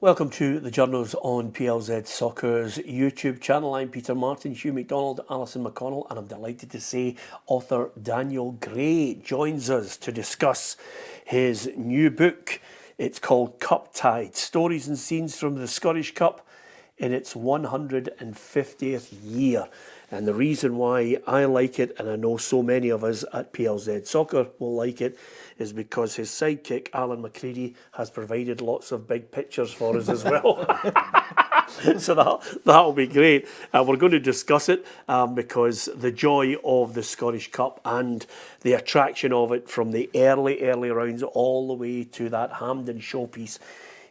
Welcome to the Journos on PLZ Soccer's YouTube channel. I'm Peter Martin, Hugh, McDonald, Alison, McConnell, and I'm delighted to say author Daniel Gray joins us to discuss his new book. It's called Cup Tide, Stories and Scenes from the Scottish Cup in its 150th year. And the reason why I like it, and I know so many of us at PLZ Soccer will like it, is because his sidekick, Alan McCready, has provided lots of big pictures for us as well. So that'll be great. We're going to discuss it because the joy of the Scottish Cup and the attraction of it from the early rounds all the way to that Hampden showpiece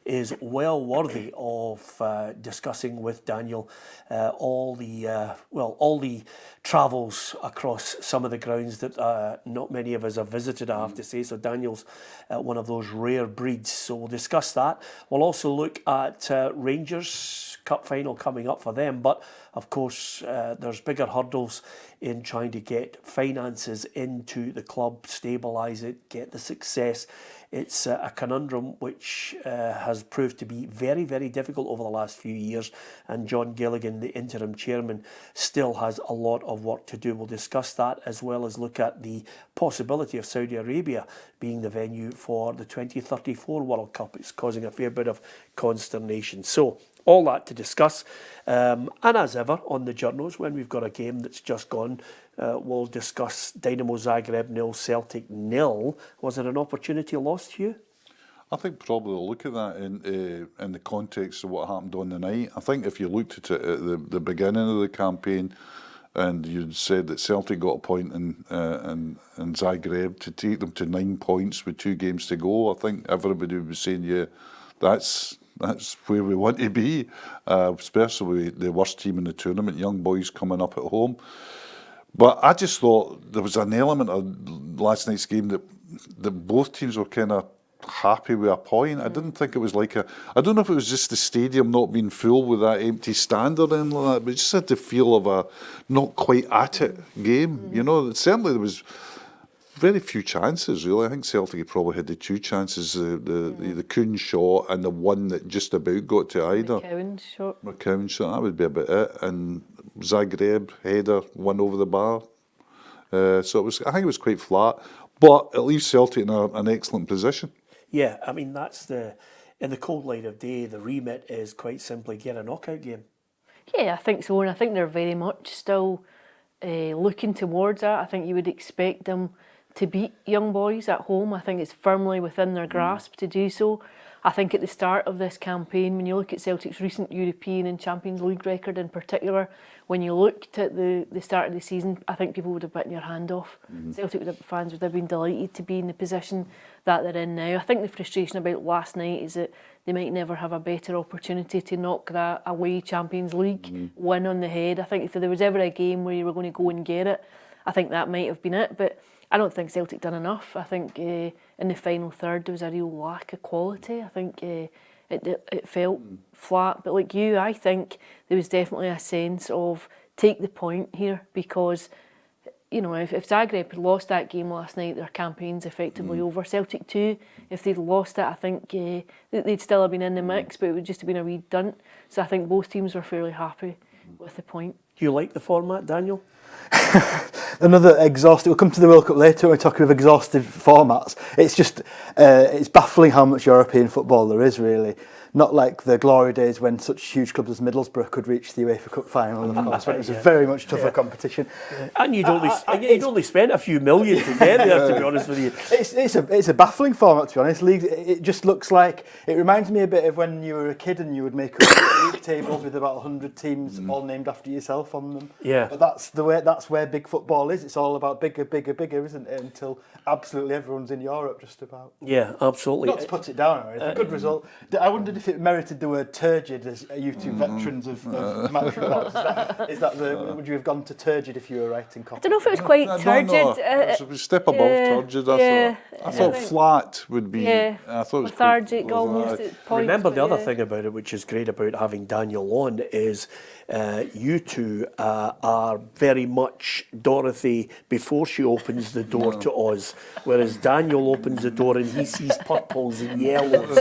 is well worthy of discussing with Daniel all the travels across some of the grounds that not many of us have visited, I have to say. So Daniel's one of those rare breeds. So we'll discuss that. We'll also look at Rangers Cup final coming up for them. But of course, there's bigger hurdles in trying to get finances into the club, stabilise it, get the success. It's a conundrum which has proved to be very, very difficult over the last few years, and John Gilligan, the interim chairman, still has a lot of work to do. We'll discuss that as well as look at the possibility of Saudi Arabia being the venue for the 2034 World Cup. It's causing a fair bit of consternation. So all that to discuss. And as ever on the Journos, when we've got a game that's just gone, we'll discuss Dinamo Zagreb 0, Celtic 0. Was it an opportunity lost, Hugh? I think probably we'll look at that in the context of what happened on the night. I think if you looked at it at the beginning of the campaign and you'd said that Celtic got a point in Zagreb to take them to 9 points with 2 games to go, I think everybody would be saying, yeah, that's where we want to be, especially with the worst team in the tournament, young boys coming up at home. But I just thought there was an element of last night's game that both teams were kind of happy with a point. I didn't think it was like I don't know if it was just the stadium not being full with that empty stand or anything like that, but it just had the feel of a not quite at it game. You know, certainly there was very few chances, really. I think Celtic probably had the 2 chances, the Kuhn shot and the one that just about got to Ida. McCowan shot, that would be about it. And Zagreb header, one over the bar. So I think it was quite flat, but it leaves Celtic in an excellent position. Yeah, I mean, in the cold light of day, the remit is quite simply get a knockout game. Yeah, I think so, and I think they're very much still looking towards that. I think you would expect them to beat young boys at home. I think it's firmly within their grasp to do so. I think at the start of this campaign, when you look at Celtic's recent European and Champions League record in particular, when you looked at the start of the season, I think people would have bitten your hand off. Celtic fans would have been delighted to be in the position that they're in now. I think the frustration about last night is that they might never have a better opportunity to knock that away Champions League win on the head. I think if there was ever a game where you were going to go and get it, I think that might have been it. But I don't think Celtic done enough. I think in the final third there was a real lack of quality. I think it felt flat. But like you, I think there was definitely a sense of take the point here, because you know, if Zagreb had lost that game last night, their campaign's effectively over. Celtic too, if they'd lost it, I think they'd still have been in the mix, but it would just have been a wee dunt. So I think both teams were fairly happy with the point. Do you like the format, Daniel? Another exhaustive. We'll come to the World Cup later when we're talking of exhaustive formats. It's just it's baffling how much European football there is, really. Not like the glory days when such huge clubs as Middlesbrough could reach the UEFA Cup final, of course, when it was a very much tougher competition. And you'd only spent a few million to get there, to be honest with you. It's a baffling format, to be honest. League, it just looks like, it reminds me a bit of when you were a kid and you would make league tables with about 100 teams all named after yourself on them. Yeah. But that's where big football is. It's all about bigger, isn't it? Until absolutely everyone's in Europe, just about. Yeah, absolutely. Not to put it down, it's a good result. I wondered if it merited the word turgid, as you two veterans of match reports. Would you have gone to turgid if you were writing copy? I don't know if it was quite turgid. It was a step above turgid. I thought flat would be. Yeah, I thought it was lethargic almost at points. Remember, the other thing about it, which is great about having Daniel on, is you two are very much Dorothy before she opens the door to Oz, whereas Daniel opens the door and he sees purples and yellows,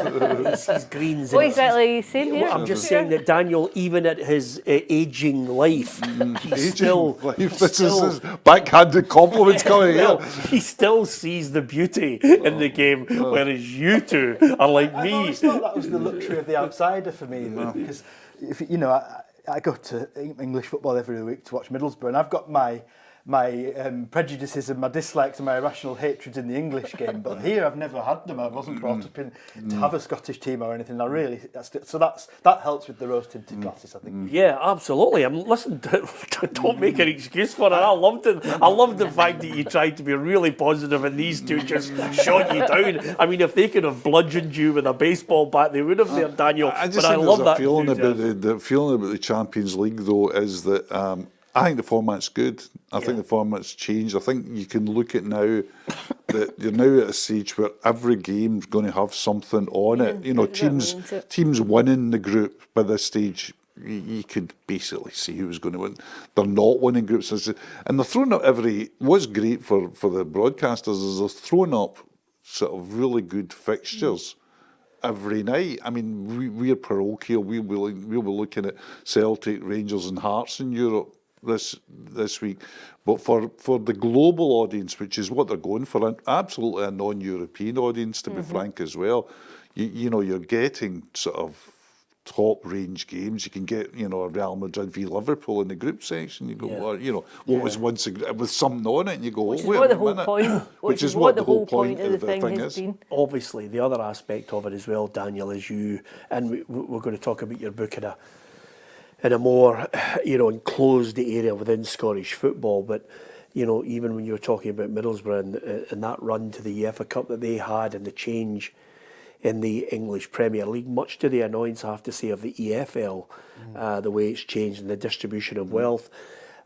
he sees greens happens. What and exactly are you saying here? I'm just saying that Daniel, even at his aging life, he's still... This is backhanded compliments coming Well, here. he still sees the beauty in the game, whereas you two are like I've me. always thought that was the luxury of the outsider for me, because if you know, I go to English football every week to watch Middlesbrough, and I've got my prejudices and my dislikes and my irrational hatreds in the English game, but here I've never had them. I wasn't brought up in to have a Scottish team or anything. That helps with the rose tinted glasses, I think. Yeah, absolutely. Listen, don't make an excuse for it. I loved it. I loved the fact that you tried to be really positive, and these two just shot you down. I mean, if they could have bludgeoned you with a baseball bat, they would have there, Daniel. I just but I think love there's that a feeling about enthusiasm. the feeling about the Champions League, though, is that I think the format's good. I think the format's changed. I think you can look at now that you're now at a stage where every game's going to have something on it. You know, teams winning the group by this stage, you could basically see who's going to win. They're not winning groups, and they're throwing up what's great for the broadcasters is they're throwing up sort of really good fixtures every night. I mean, we're parochial. We'll be looking at Celtic, Rangers, and Hearts in Europe this week, but for the global audience, which is what they're going for, and absolutely a non-European audience, to be frank as well, you know, you're getting sort of top range games. You can get, you know, a Real Madrid v Liverpool in the group section. You go, well, you know, what was once with something on it, and you go, Which is wait what a the whole minute. point. Which is what the whole point of the thing is. has been. Obviously, the other aspect of it as well, Daniel, is we're going to talk about your book in a more, you know, enclosed area within Scottish football. But, you know, even when you were talking about Middlesbrough and that run to the UEFA Cup that they had and the change in the English Premier League, much to the annoyance, I have to say, of the EFL, the way it's changed and the distribution of wealth.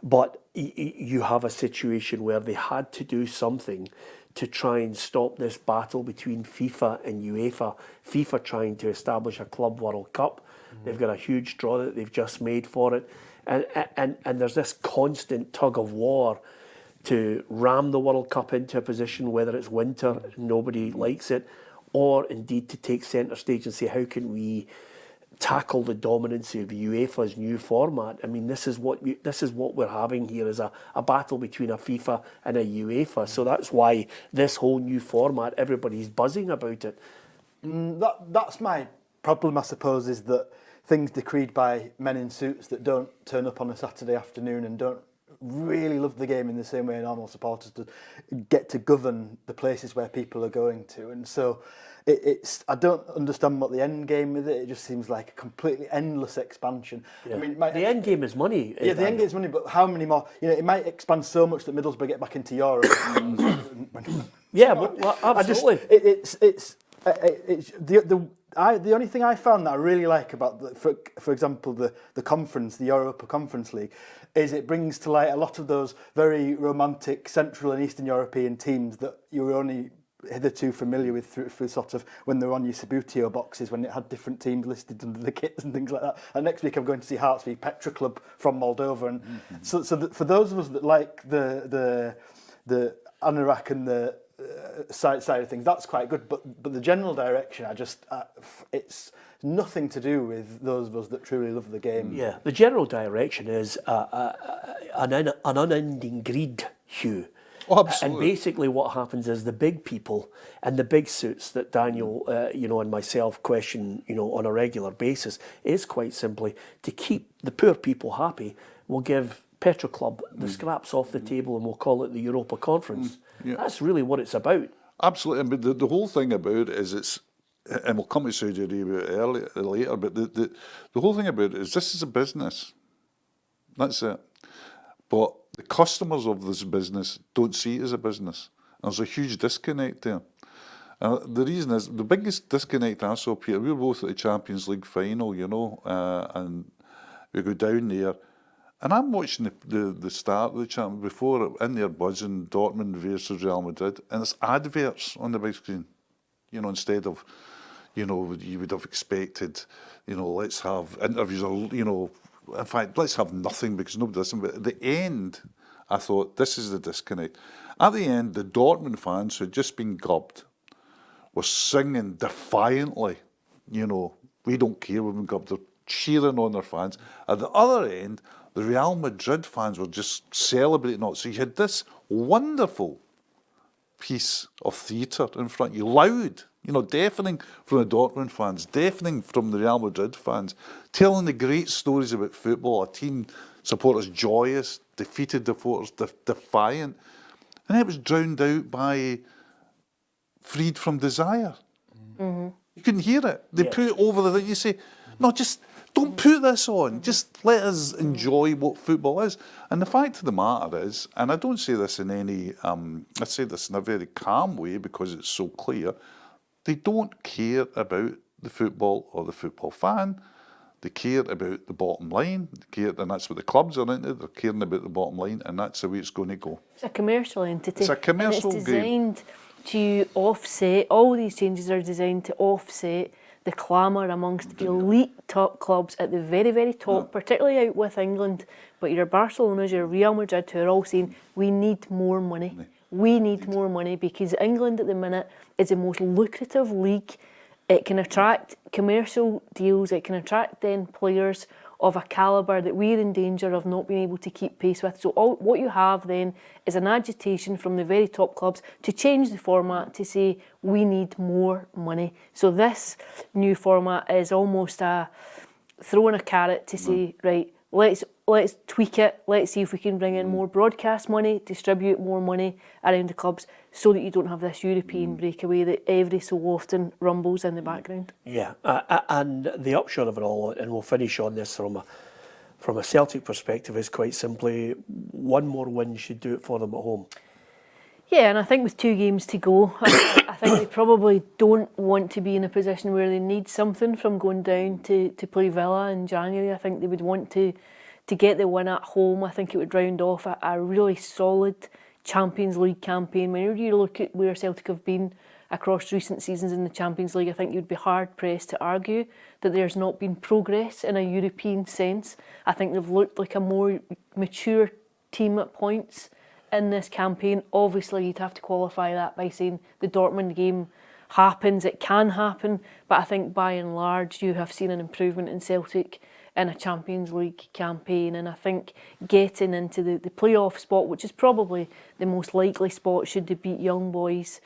But you have a situation where they had to do something to try and stop this battle between FIFA and UEFA. FIFA trying to establish a Club World Cup. They've got a huge draw that they've just made for it. And there's this constant tug of war to ram the World Cup into a position, whether it's winter, nobody likes it, or indeed to take centre stage and say, how can we tackle the dominance of UEFA's new format? I mean, this is what we're having here, is a battle between a FIFA and a UEFA. So that's why this whole new format, everybody's buzzing about it. That's my problem, I suppose, is that things decreed by men in suits that don't turn up on a Saturday afternoon and don't really love the game in the same way normal supporters do, get to govern the places where people are going to. And so I don't understand what the end game with it. It just seems like a completely endless expansion. Yeah. I mean, the end game is money. Yeah, the end game is money, but how many more? You know, it might expand so much that Middlesbrough get back into Europe. Yeah, well, absolutely. The only thing I found that I really like about, for example, the conference, the Europa Conference League, is it brings to light a lot of those very romantic Central and Eastern European teams that you were only hitherto familiar with through sort of when they were on your Subutio boxes, when it had different teams listed under the kits and things like that. And next week I'm going to see Hearts v Petra Club from Moldova, and for those of us that like the Anorak and the side of things, that's quite good. But the general direction, it's nothing to do with those of us that truly love the game. Yeah, the general direction is an unending greed, Hugh. Oh, absolutely. And basically what happens is the big people and the big suits that Daniel, and myself question, on a regular basis, is quite simply to keep the poor people happy. We'll give Petra Club the scraps off the table and we'll call it the Europa Conference. Yeah. That's really what it's about. Absolutely. But the whole thing about it is and we'll come to Saudi Arabia later, but the whole thing about it is this is a business. That's it. But the customers of this business don't see it as a business. There's a huge disconnect there. The reason is, the biggest disconnect I saw, Peter, we were both at the Champions League final, and we go down there, and I'm watching the start of the Champions before, in there buzzing, Dortmund versus Real Madrid, and it's adverts on the big screen, instead of, you would have expected, let's have interviews, or, in fact, let's have nothing because nobody listens. But at the end, I thought, this is the disconnect. At the end, the Dortmund fans who had just been gubbed were singing defiantly, We don't care. We've got they're cheering on their fans. At the other end, the Real Madrid fans were just celebrating it. So you had this wonderful piece of theatre in front of you, loud, deafening from the Dortmund fans, deafening from the Real Madrid fans, telling the great stories about football, a team supporters joyous, defeated supporters defiant, and it was drowned out by Freed from Desire. Mm-hmm. You couldn't hear it. They put it over the thing. You say, no, just don't put this on. Just let us enjoy what football is. And the fact of the matter is, and I don't say this in any, I say this in a very calm way because it's so clear, they don't care about the football or the football fan. They care about the bottom line. They care, and that's what the clubs are into. They're caring about the bottom line, and that's the way it's going to go. It's a commercial entity. It's a commercial and it's designed to offset, all these changes are designed to offset the clamour amongst the elite top clubs at the very, very top, particularly out with England. But your Barcelona's, your Real Madrid, who are all saying, we need more money. We need more money because England at the minute is the most lucrative league. It can attract commercial deals, it can attract then players of a calibre that we're in danger of not being able to keep pace with. So what you have then is an agitation from the very top clubs to change the format to say we need more money. So this new format is almost a throwing a carrot to say, right, let's tweak it, let's see if we can bring in more broadcast money, distribute more money around the clubs so that you don't have this European breakaway that every so often rumbles in the background. Yeah, and the upshot of it all, and we'll finish on this from a Celtic perspective, is quite simply one more win should do it for them at home. Yeah, and I think with 2 games to go, I think they probably don't want to be in a position where they need something from going down to play Villa in January. I think they would want to get the win at home. I think it would round off a really solid Champions League campaign. When you look at where Celtic have been across recent seasons in the Champions League, I think you'd be hard-pressed to argue that there's not been progress in a European sense. I think they've looked like a more mature team at points in this campaign. Obviously, you'd have to qualify that by saying the Dortmund game happens, it can happen, but I think by and large you have seen an improvement in Celtic in a Champions League campaign, and I think getting into the playoff spot, which is probably the most likely spot should they beat Young Boys,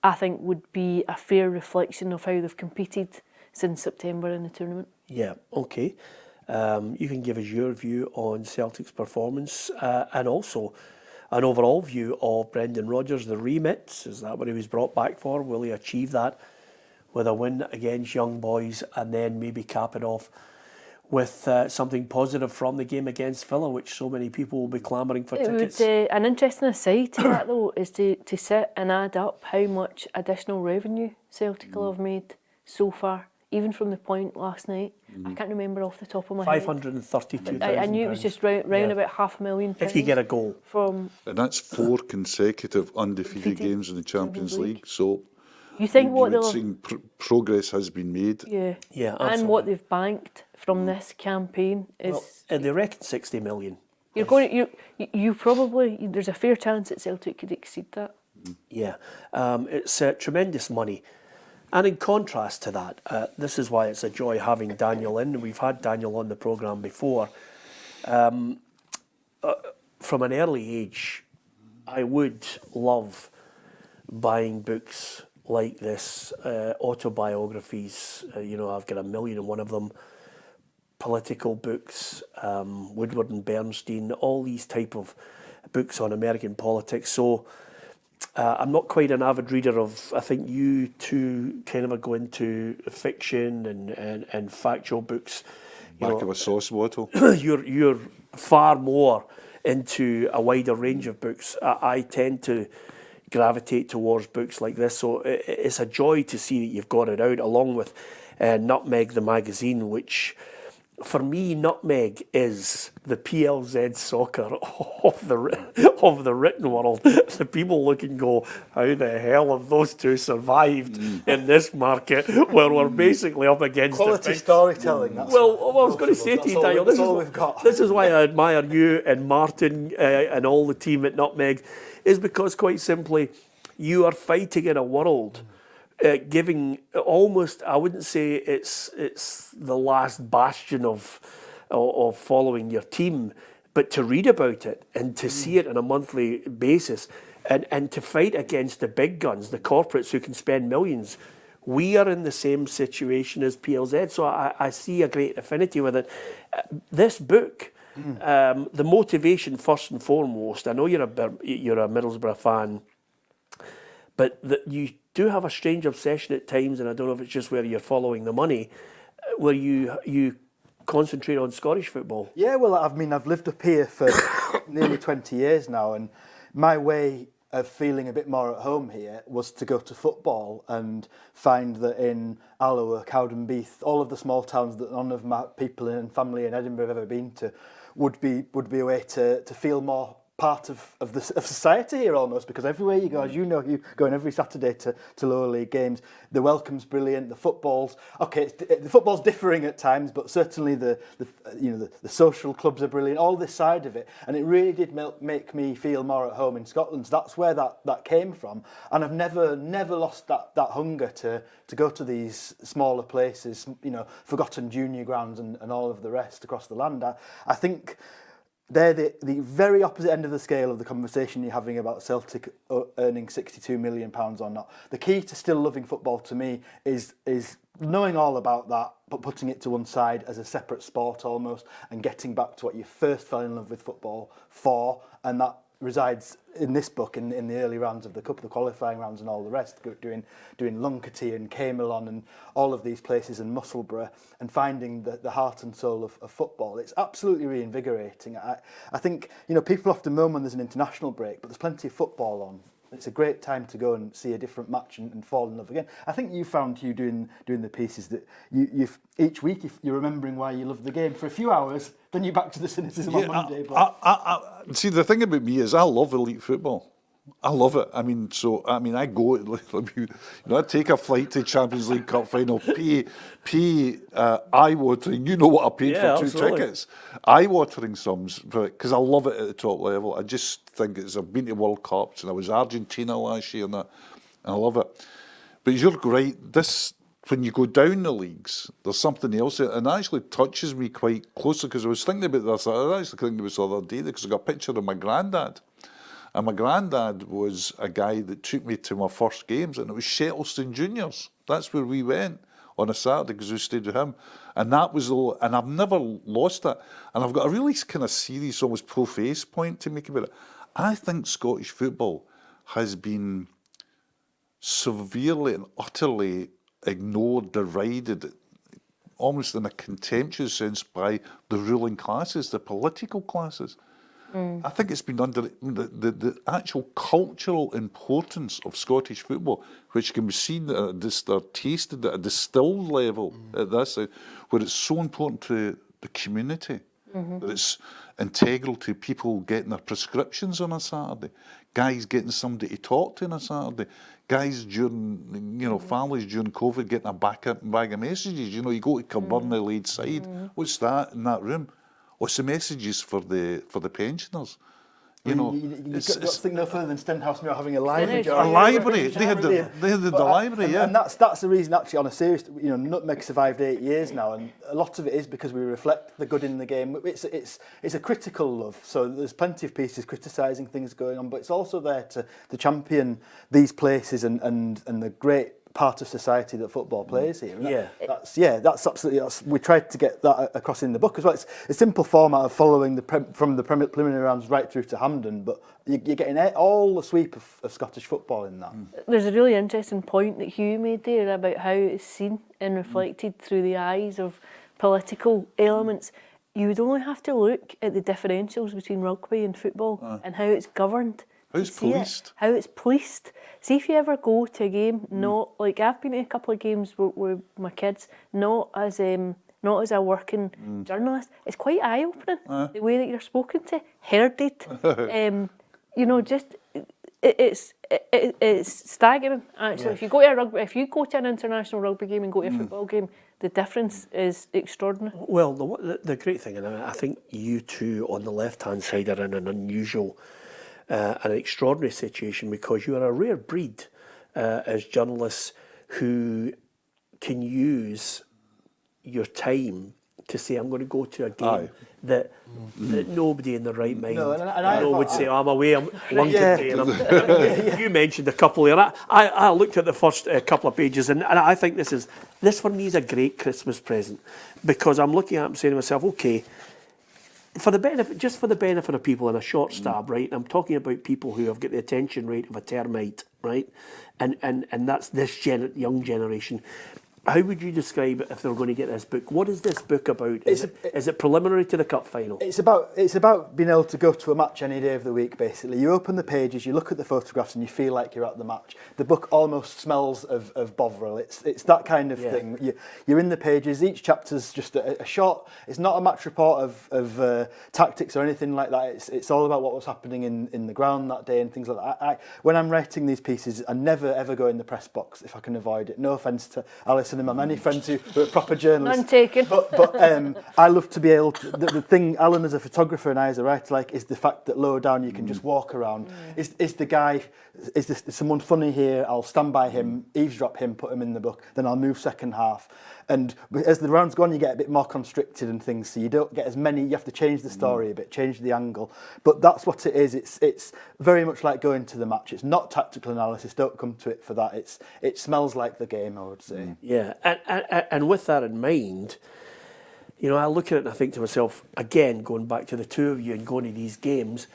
I think would be a fair reflection of how they've competed since September in the tournament. Yeah, okay. You can give us your view on Celtic's performance and also an overall view of Brendan Rodgers, the remit. Is that what he was brought back for? Will he achieve that with a win against Young Boys and then maybe cap it off with something positive from the game against Villa, which so many people will be clamouring for tickets? An interesting aside to that, though, is to sit and add up how much additional revenue Celtic will have made so far, even from the point last night. I can't remember off the top of my head. £532,000. I knew it was just round about £500,000. If you get a goal. And that's 4 consecutive undefeated games in the Champions League. So you think what they'll have... progress has been made. Yeah, absolutely. And what they've banked from this campaign is... and they reckon 60 million. You're going. You probably... There's a fair chance that Celtic could exceed that. Yeah, it's tremendous money. And in contrast to that, this is why it's a joy having Daniel in. We've had Daniel on the programme before. From an early age, I would love buying books like this, autobiographies. I've got 1,000,001 of them. Political books, Woodward and Bernstein, all these type of books on American politics. So I'm not quite an avid reader of, I think you two kind of go into fiction and factual books. Back of a sauce bottle. You're far more into a wider range of books. I tend to gravitate towards books like this, so it's a joy to see that you've got it out, along with Nutmeg the magazine, which for me, Nutmeg is the PLZ Soccer of the written world. The people look and go, how the hell have those two survived in this market where we're basically up against quality storytelling. That's well, I was going to say to you, Daniel, this is why I admire you and Martin and all the team at Nutmeg, is because quite simply you are fighting in a world giving almost, I wouldn't say it's the last bastion of following your team, but to read about it and to see it on a monthly basis and to fight against the big guns, the corporates who can spend millions. We are in the same situation as PLZ, so I see a great affinity with it. This book, the motivation first and foremost, I know you're a Middlesbrough fan, but you do have a strange obsession at times, and I don't know if it's just where you're following the money, where you concentrate on Scottish football. Yeah, well, I've lived up here for nearly 20 years now, and my way of feeling a bit more at home here was to go to football and find that in Alloa, Cowdenbeath, all of the small towns that none of my people and family in Edinburgh have ever been to would be a way to feel more part of society here almost, because everywhere you go, as you know, you go in every Saturday to lower league games. The welcome's brilliant. The football's the football's differing at times, but certainly the social clubs are brilliant. All this side of it, and it really did make me feel more at home in Scotland. So that's where that came from, and I've never lost that hunger to go to these smaller places, forgotten junior grounds and all of the rest across the land. I think they're the very opposite end of the scale of the conversation you're having about Celtic earning £62 million or not. The key to still loving football to me is knowing all about that, but putting it to one side as a separate sport almost, and getting back to what you first fell in love with football for, and that resides in this book in the early rounds of the Cup, the qualifying rounds and all the rest, doing Lunkerty and Camelon and all of these places and Musselburgh, and finding the heart and soul of football. It's absolutely reinvigorating. I think people often moan when there's an international break, but there's plenty of football on. It's a great time to go and see a different match and fall in love again. I think you found, Hugh, doing the pieces that you've each week, if you're remembering why you love the game for a few hours, then you're back to the cynicism on Monday. But See, the thing about me is I love elite football. I love it. I go, I take a flight to Champions League Cup Final, pay eye-watering, you know what I paid for two tickets, eye-watering sums, because I love it at the top level. I just think I've been to World Cups, and I was Argentina last year, and I love it. But you're right, when you go down the leagues, there's something else, and it actually touches me quite closely, because I was thinking about this, I was actually thinking about this the other day, because I got a picture of my granddad. And my granddad was a guy that took me to my first games, and it was Shettleston Juniors. That's where we went on a Saturday, because we stayed with him. And that was and I've never lost that. And I've got a really kind of serious, almost pro-face point to make about it. I think Scottish football has been severely and utterly ignored, derided, almost in a contemptuous sense by the ruling classes, the political classes. I think it's been under the actual cultural importance of Scottish football, which can be seen or tasted at a distilled level at this, where it's so important to the community, that it's integral to people getting their prescriptions on a Saturday, guys getting somebody to talk to on a Saturday, guys during, families during COVID getting a bag of messages. You go to Kilburn, Leeds side, what's that in that room? What's the messages for the pensioners? You've got to think no further than Stenhouse Muir having a library. A library. They had the library, yeah. And that's the reason, actually, on a serious, Nutmeg survived 8 years now, and a lot of it is because we reflect the good in the game. It's a critical love, so there's plenty of pieces criticising things going on, but it's also there to champion these places and the great part of society that football plays here. And that's absolutely. We tried to get that across in the book as well. It's a simple format of following from the preliminary rounds right through to Hampden, but you're getting all the sweep of Scottish football in that. There's a really interesting point that Hugh made there about how it's seen and reflected through the eyes of political elements. You would only have to look at the differentials between rugby and football and how it's governed. How it's policed. See if you ever go to a game, not like I've been to a couple of games with my kids, not as a working journalist. It's quite eye-opening the way that you're spoken to, herded. It's staggering actually. Yeah. If you go to an international rugby game and go to a football game, the difference is extraordinary. Well, the great thing, and I think you two on the left-hand side are in an unusual. An extraordinary situation, because you are a rare breed as journalists who can use your time to say, I'm going to go to a game that nobody in the right mind would say, I'm away, I'm London and you mentioned a couple there. I looked at the first couple of pages, and I think this for me is a great Christmas present, because I'm looking at it and saying to myself, okay, for the benefit of people in a short stab, right? I'm talking about people who have got the attention rate of a termite, right? And that's this young generation. How would you describe it if they were going to get this book? What is this book about? Is it preliminary to the cup final? It's about being able to go to a match any day of the week, basically. You open the pages, you look at the photographs, and you feel like you're at the match. The book almost smells of Bovril. It's that kind of thing. You're in the pages. Each chapter's just a short. It's not a match report of tactics or anything like that. It's all about what was happening in the ground that day and things like that. When I'm writing these pieces, I never ever go in the press box if I can avoid it. No offence to Alison and my many friends who are proper journalists. None taken. But I love to be able to... The thing Alan as a photographer and I as a writer like is the fact that lower down you can just walk around. Is someone funny here? I'll stand by him, eavesdrop him, put him in the book, then I'll move second half. And as the round's gone, you get a bit more constricted and things, so you don't get as many. You have to change the story a bit, change the angle. But that's what it is. It's very much like going to the match. It's not tactical analysis. Don't come to it for that. It smells like the game, I would say. Yeah, and with that in mind, you know, I look at it and I think to myself, again, going back to the two of you and going to these games,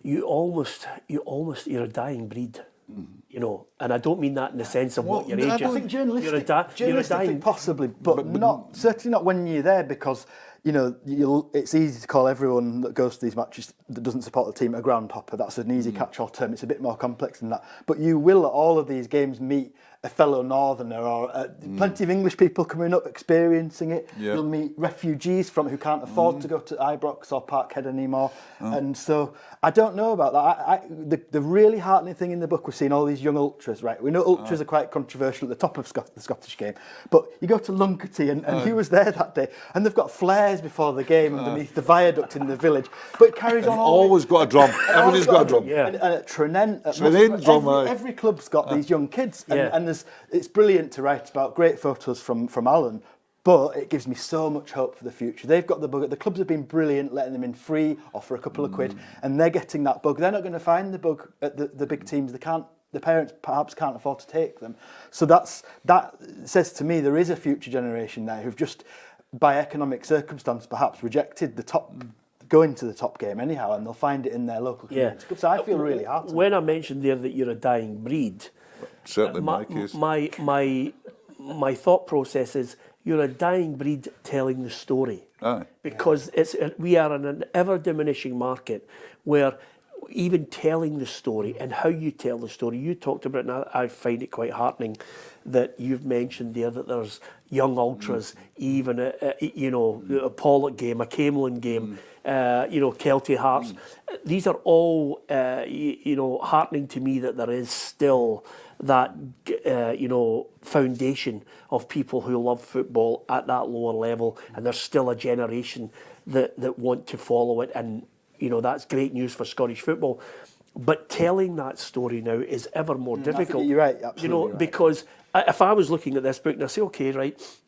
you're a dying breed. You know, and I don't mean that in the sense of what your age is. I think journalistic possibly, but not certainly not when you're there, because you know it's easy to call everyone that goes to these matches that doesn't support the team a groundhopper. That's an easy catch-all term. It's a bit more complex than that. But you will at all of these games meet a fellow northerner or plenty of English people coming up experiencing it. Yeah. You'll meet refugees who can't afford to go to Ibrox or Parkhead anymore. And so I don't know about that. The really heartening thing in the book, we're seeing all these young ultras, right? We know ultras are quite controversial at the top of the Scottish game, but you go to Lunkerty and he was there that day, and they've got flares before the game underneath the viaduct in the village. But it carries on. Always got a drum. Everybody's got a drum. Yeah. And at Tranent, every club's got these young kids, and it's brilliant to write about. Great photos from Alan, but it gives me so much hope for the future. They've got the bug. The clubs have been brilliant, letting them in free or for a couple of quid, and they're getting that bug. They're not going to find the bug at the big teams. They can't. The parents perhaps can't afford to take them. So that says to me there is a future generation there who've just, by economic circumstance, perhaps rejected the top. Going to the top game anyhow, and they'll find it in their local community. So I feel really heartened. When I mentioned there that you're a dying breed, certainly my case. My thought process is you're a dying breed telling the story. Because we are in an ever diminishing market where even telling the story and how you tell the story, you talked about it, and I find it quite heartening that you've mentioned there that there's young ultras, even a Pollock game, a Camelin game, Kelty Hearts. These are all heartening to me that there is still that foundation of people who love football at that lower level, and there's still a generation that want to follow it, and that's great news for Scottish football. But telling that story now is ever more difficult. You're right, absolutely right. Because if I was looking at this book and I say, okay, right,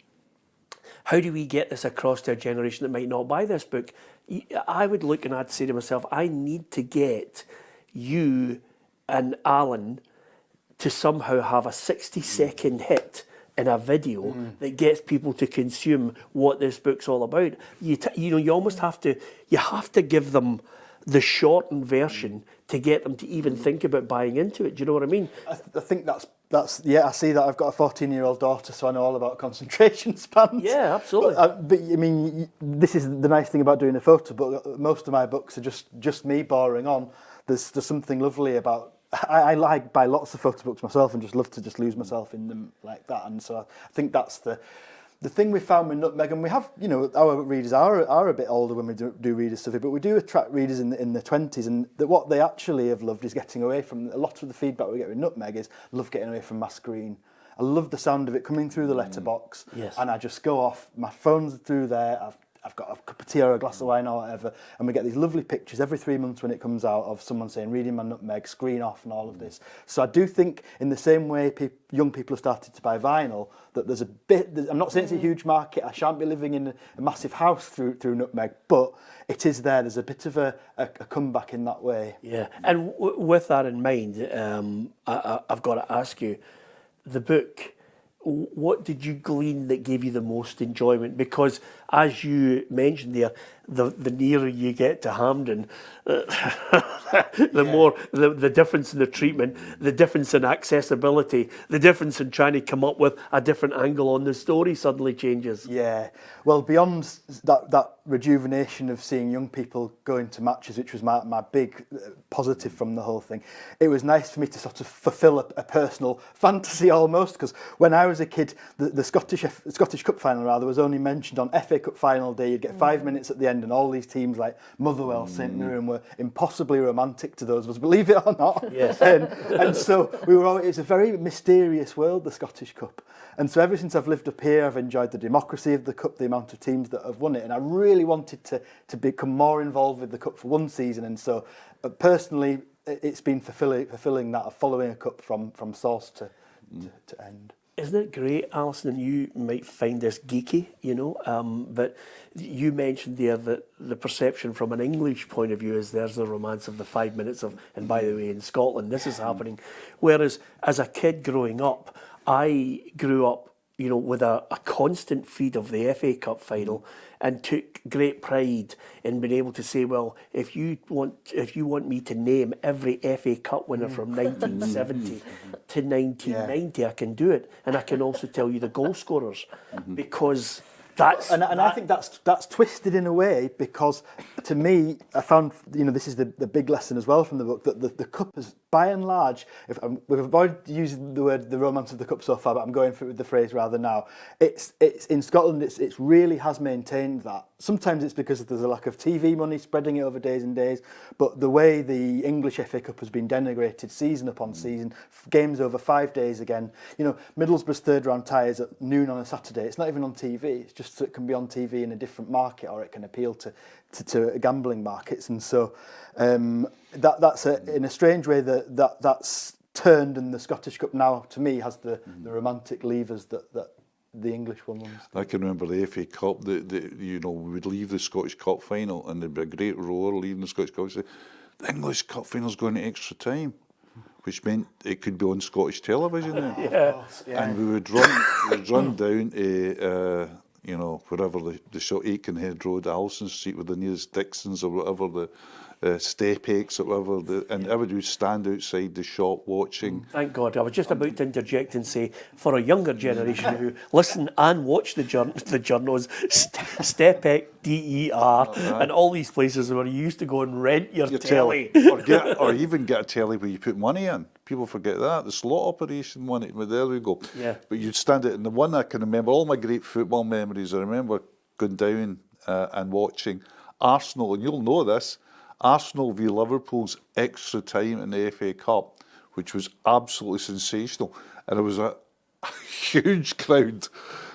how do we get this across to a generation that might not buy this book? I would look and I'd say to myself, I need to get you and Alan to somehow have a 60-second hit in a video that gets people to consume what this book's all about. You almost have to give them the shortened version to get them to even think about buying into it. Do you know what I mean? I think that's I see that. I've got a 14-year-old daughter, so I know all about concentration spans. Yeah, absolutely. But I mean, this is the nice thing about doing a photo book. Most of my books are just me boring on. There's something lovely about. I like buy lots of photo books myself and just love to just lose myself in them like that. And so I think that's the thing we found with Nutmeg, and we have, our readers are a bit older when we do reader stuff, but we do attract readers in the 20s, and what they actually have loved is getting away from, a lot of the feedback we get with Nutmeg is, love getting away from my screen. I love the sound of it coming through the letterbox, yes. And I just go off, my phone's through there, I've got a cup of tea or a glass of wine or whatever, and we get these lovely pictures every 3 months when it comes out of someone saying, reading my nutmeg, screen off and all of this. So I do think in the same way young people have started to buy vinyl, that there's a bit, I'm not saying it's a huge market, I shan't be living in a massive house through nutmeg, but it is there. There's a bit of a comeback in that way. Yeah, and with that in mind, I've got to ask you, the book, what did you glean that gave you the most enjoyment? Because as you mentioned there, the nearer you get to Hampden, the more the difference in the treatment, the difference in accessibility, the difference in trying to come up with a different angle on the story suddenly changes. Yeah, well, beyond that rejuvenation of seeing young people going to matches, which was my big positive from the whole thing, it was nice for me to sort of fulfil a personal fantasy almost, because when I was a kid, the Scottish Cup final rather was only mentioned on FA Cup final day. You'd get 5 minutes at the end, and all these teams like Motherwell, St Mirren were impossibly romantic to those of us, believe it or not. Yes. And so it's a very mysterious world, the Scottish Cup. And so ever since I've lived up here, I've enjoyed the democracy of the Cup, the amount of teams that have won it, and I really wanted to become more involved with the Cup for one season. And so personally, it's been fulfilling that of following a Cup from source to end. Isn't it great, Alison? And you might find this geeky, but you mentioned there that the perception from an English point of view is there's the romance of the 5 minutes of, and by the way, in Scotland, this is happening. Whereas as a kid growing up, I grew up, with a constant feed of the FA Cup final, and took great pride in being able to say, well, if you want me to name every FA Cup winner from 1970 to 1990, I can do it, and I can also tell you the goal scorers, because that's and I think that's twisted in a way, because to me, I found this is the big lesson as well from the book, that the Cup is by and large, we've avoided using the word the romance of the Cup so far, but I'm going for it with the phrase rather now. It's in Scotland. It really has maintained that. Sometimes it's because there's a lack of TV money spreading it over days and days, but the way the English FA Cup has been denigrated season upon season, games over 5 days again. Middlesbrough's third round tie is at noon on a Saturday. It's not even on TV. It's just so it can be on TV in a different market, or it can appeal to gambling markets, and so that's in a strange way that's turned, and the Scottish Cup now to me has the romantic levers that the English one was. I can remember the FA Cup. We would leave the Scottish Cup final, and there'd be a great roar leaving the Scottish Cup. Say, the English Cup final's going to extra time, which meant it could be on Scottish television then. Yeah. And we would run down to wherever the shot, Aikenhead Road, Alison Street, with the nearest Dixons or whatever, the Stepex or whatever, and everybody would stand outside the shop watching. Thank God. I was just about to interject and say, for a younger generation who listen and watch the Journos, Stepex, DER, and all these places where you used to go and rent your telly. or even get a telly where you put money in. People forget that. The slot operation one, there we go. Yeah. But you'd stand it, and the one I can remember, all my great football memories, I remember going down and watching Arsenal, and you'll know this, Arsenal v Liverpool's extra time in the FA Cup, which was absolutely sensational, and it was a huge crowd.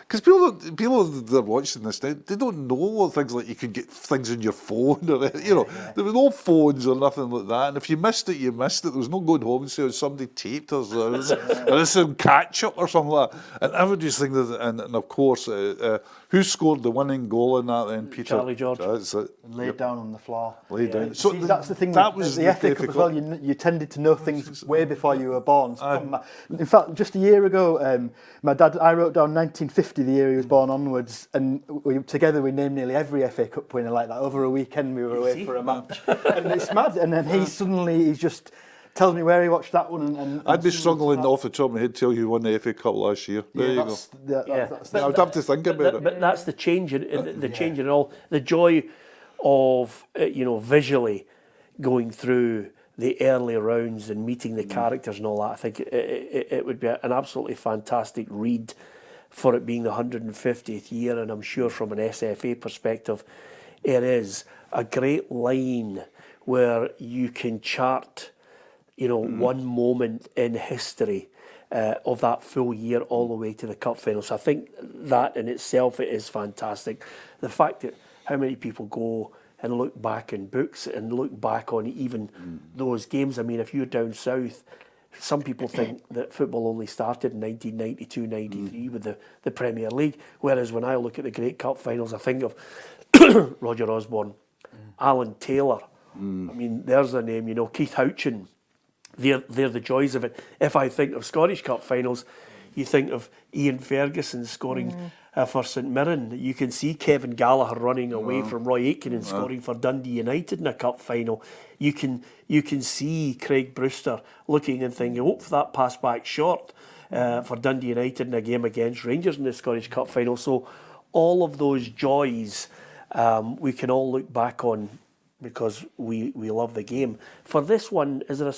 Because people that are watching this now, they don't know things like you can get things on your phone, or there were no phones or nothing like that. And if you missed it, you missed it. There was no going home and saying somebody taped us, or there's some catch up or something like that. And everybody's thinking, and of course, who scored the winning goal in that then, Peter? Charlie George. That's it. Laid down on the floor. Laid down. So that's the thing. That with was the FA Cup as well. You tended to know things way before you were born. In fact, just a year ago, my dad, I wrote down 1950, the year he was born onwards, and together we named nearly every FA Cup winner like that. Over a weekend we were away for a match, and it's mad. And then he's just tells me where he watched that one. And I'd be struggling off the top of my head to tell you who won the FA Cup last year. There you go. I would have to think about it. But that's the change in change in all the joy of visually going through the early rounds and meeting the characters and all that. I think it would be an absolutely fantastic read for it being the 150th year, and I'm sure from an SFA perspective, it is a great line where you can chart, one moment in history of that full year all the way to the cup final. So I think that in itself it is fantastic. The fact that how many people go and look back in books and look back on even those games. I mean, if you're down south, some people think that football only started in 1992, 93 with the Premier League, whereas when I look at the Great Cup finals, I think of Roger Osborne, Alan Taylor. I mean, there's a name, Keith Houchin. They're the joys of it. If I think of Scottish Cup finals, you think of Ian Ferguson scoring for St Mirren. You can see Kevin Gallagher running away from Roy Aitken and scoring for Dundee United in a cup final. You can see Craig Brewster looking and thinking, oh, that pass back short for Dundee United in a game against Rangers in the Scottish Cup final. So all of those joys we can all look back on because we love the game. For this one, is there a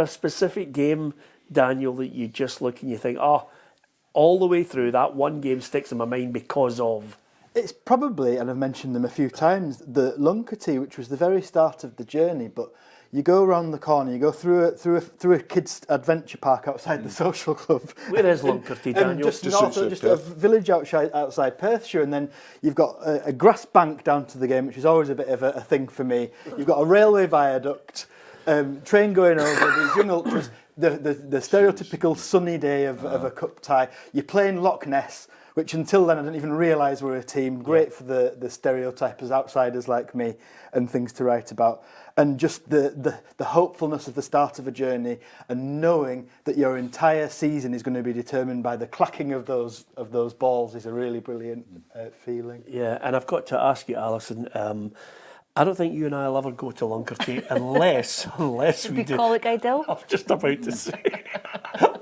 specific game, Daniel, that you just look and you think, all the way through, that one game sticks in my mind because of? It's probably, and I've mentioned them a few times, the Lunkerty, which was the very start of the journey, but you go around the corner, you go through a kids' adventure park outside the social club. Where is Lunkerty, Daniel? Just a village outside Perthshire, and then you've got a grass bank down to the game, which is always a bit of a thing for me. You've got a railway viaduct, train going over, these young ultras, the stereotypical sunny day of a cup tie. You're playing Loch Ness, which until then I didn't even realise we're a team. Great for the stereotypers, outsiders like me, and things to write about. And just the hopefulness of the start of a journey, and knowing that your entire season is going to be determined by the clacking of those balls is a really brilliant feeling. Yeah, and I've got to ask you, Alison, I don't think you and I will ever go to Lunkerty unless we do. Call it Guidel? I was just about to say,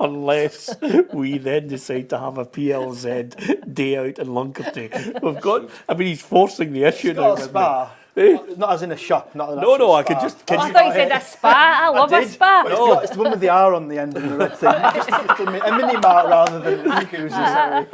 unless we then decide to have a PLZ day out in Lunkerty. We've got. I mean, he's forcing the issue now. Got a spa. Not as in a shop, not an actual No, I spa. could just. I thought you said a spa. I love a spa. It's the one with the R on the end and the red thing. Just a mini mart rather than a jacuzzi. I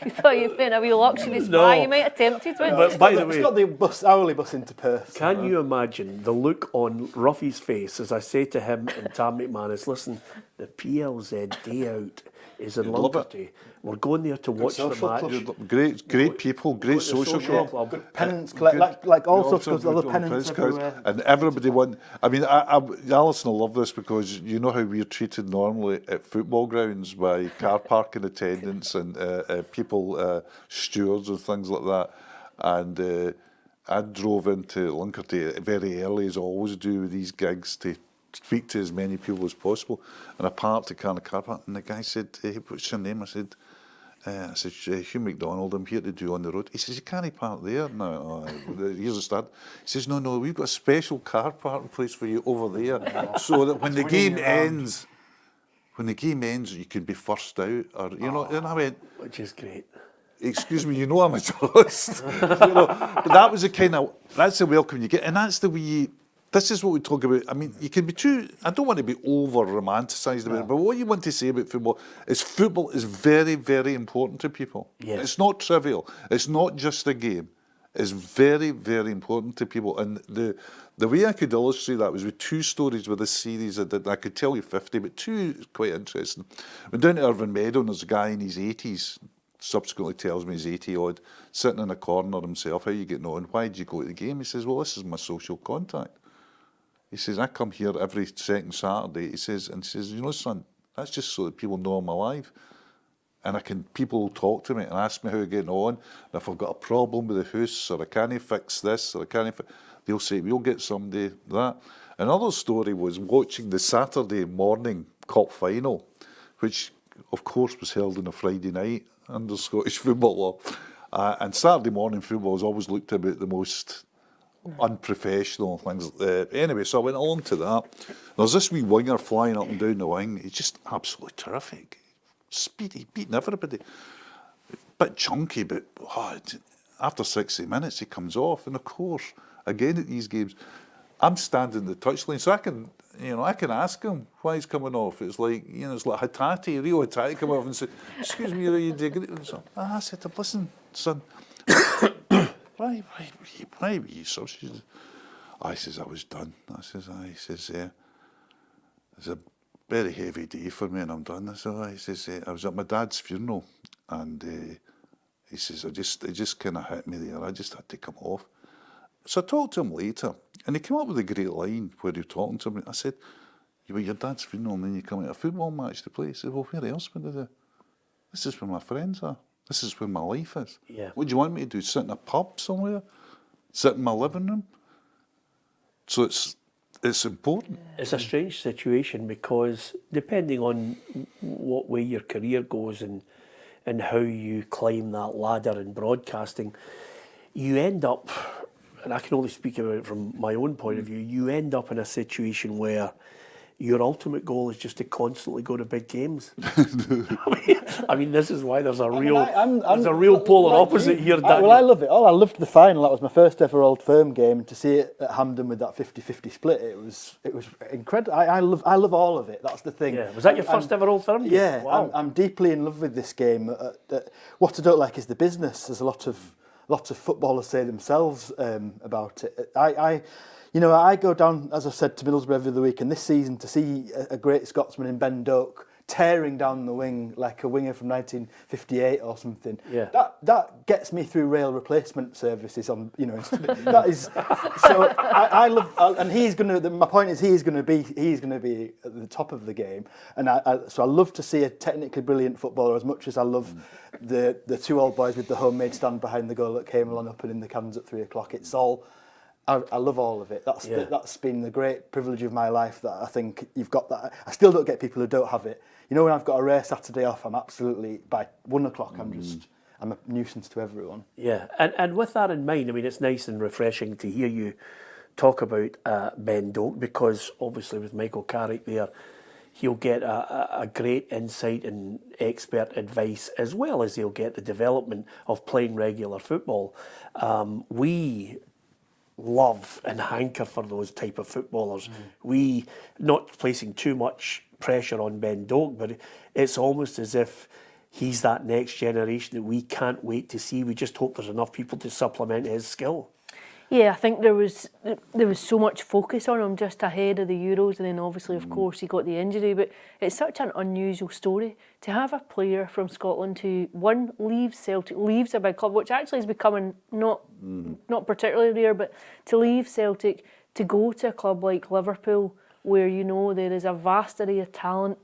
thought you meant a wee luxury spa. No. You might have tempted with. But by the way, It's got the hourly bus into Perth. can you imagine the look on Ruffy's face as I say to him and Tam McManus, listen, the PLZ day out is in love it. Lunkerty. We're going there to watch the social match. club. Great people, great The social club. Pennants, like all sorts of other pennants everywhere. And everybody won. I mean, Alison will love this because you know how we're treated normally at football grounds by car parking attendants and people, stewards and things like that. And I drove into Lunkerty very early, as I always do with these gigs, to speak to as many people as possible. And I parked the car in the car park, and the guy said, hey, what's your name? I said, Hugh McDonald, I'm here to do on the road. He says, you can't park there. No, here's the start. He says, no, we've got a special car parking place for you over there. So that when the game ends, you can be first out. Or and I went, Which is great. excuse me, I'm a tourist. But that was that's the welcome you get. And that's the way this is what we talk about. I mean, you can be I don't want to be over-romanticised about it, but what you want to say about football is very, very important to people. Yes. It's not trivial. It's not just a game. It's very, very important to people. And the way I could illustrate that was with two stories with this series I did. I could tell you 50, but two is quite interesting. Went down to Irvine Meadow, and there's a guy in his 80s, subsequently tells me he's 80-odd, sitting in a corner himself. How are you getting on? Why did you go to the game? He says, well, this is my social contact. He says, I come here every second Saturday. He says, son, that's just so that people know I'm alive. And people will talk to me and ask me how I'm getting on. And if I've got a problem with the house, or I can't fix this, or they'll say, we'll get somebody that. Another story was watching the Saturday morning cup final, which of course was held on a Friday night under Scottish football law. And Saturday morning football is always looked about the most unprofessional things. Anyway, so I went along to that. There's this wee winger flying up and down the wing. He's just absolutely terrific. Speedy, beating everybody. Bit chunky, but after 60 minutes he comes off. And of course, again at these games, I'm standing in the touchline, so I can ask him why he's coming off. It's like, it's like Rio Hatate come off and say, excuse me, are you digging it? So, I said to him, listen, son, why were you so? I says, I was done. He says, it's a very heavy day for me and I'm done. He says, I was at my dad's funeral and He says, it just kind of hit me there. I just had to come off. So I talked to him later, and he came up with a great line where he was talking to me. I said, "You were your dad's funeral, and then you come at a football match to play." He said, "Well, where else would I do? This is where my friends are. This is where my life is. Yeah. What do you want me to do? Sit in a pub somewhere? Sit in my living room?" So it's important. It's a strange situation because depending on what way your career goes and how you climb that ladder in broadcasting, you end up, and I can only speak about it from my own point of view, you end up in a situation where your ultimate goal is just to constantly go to big games. I mean, this is why there's a real polar opposite here. Well, I love it. I loved the final. That was my first ever Old Firm game. To see it at Hampden with that 50-50 split, it was incredible. I love all of it. That's the thing. Yeah. Was that your first ever Old Firm game? Yeah. Wow. I'm deeply in love with this game. What I don't like is the business. There's a lot of footballers say themselves about it. I go down, as I've said, to Middlesbrough every other week, and this season to see a great Scotsman in Ben Doak tearing down the wing like a winger from 1958 or something. Yeah. That gets me through rail replacement services on, that is. So I love, and he's going to. My point is he's going to be at the top of the game, and so I love to see a technically brilliant footballer as much as I love the two old boys with the homemade stand behind the goal that came along up and in the cans at 3:00. It's all. I love all of it. That's been the great privilege of my life that I think you've got that. I still don't get people who don't have it. When I've got a rare Saturday off, I'm absolutely, by 1:00, I'm a nuisance to everyone. Yeah, and with that in mind, I mean, it's nice and refreshing to hear you talk about Ben Doak, because obviously with Michael Carrick there, he'll get a great insight and expert advice, as well as he'll get the development of playing regular football. We love and hanker for those type of footballers. We, not placing too much pressure on Ben Doak, but it's almost as if he's that next generation that we can't wait to see. We just hope there's enough people to supplement his skill. Yeah, I think there was so much focus on him just ahead of the Euros, and then obviously, of course, he got the injury. But it's such an unusual story to have a player from Scotland who, one, leaves Celtic, leaves a big club, which actually is becoming not particularly rare, but to leave Celtic, to go to a club like Liverpool, where there is a vast array of talent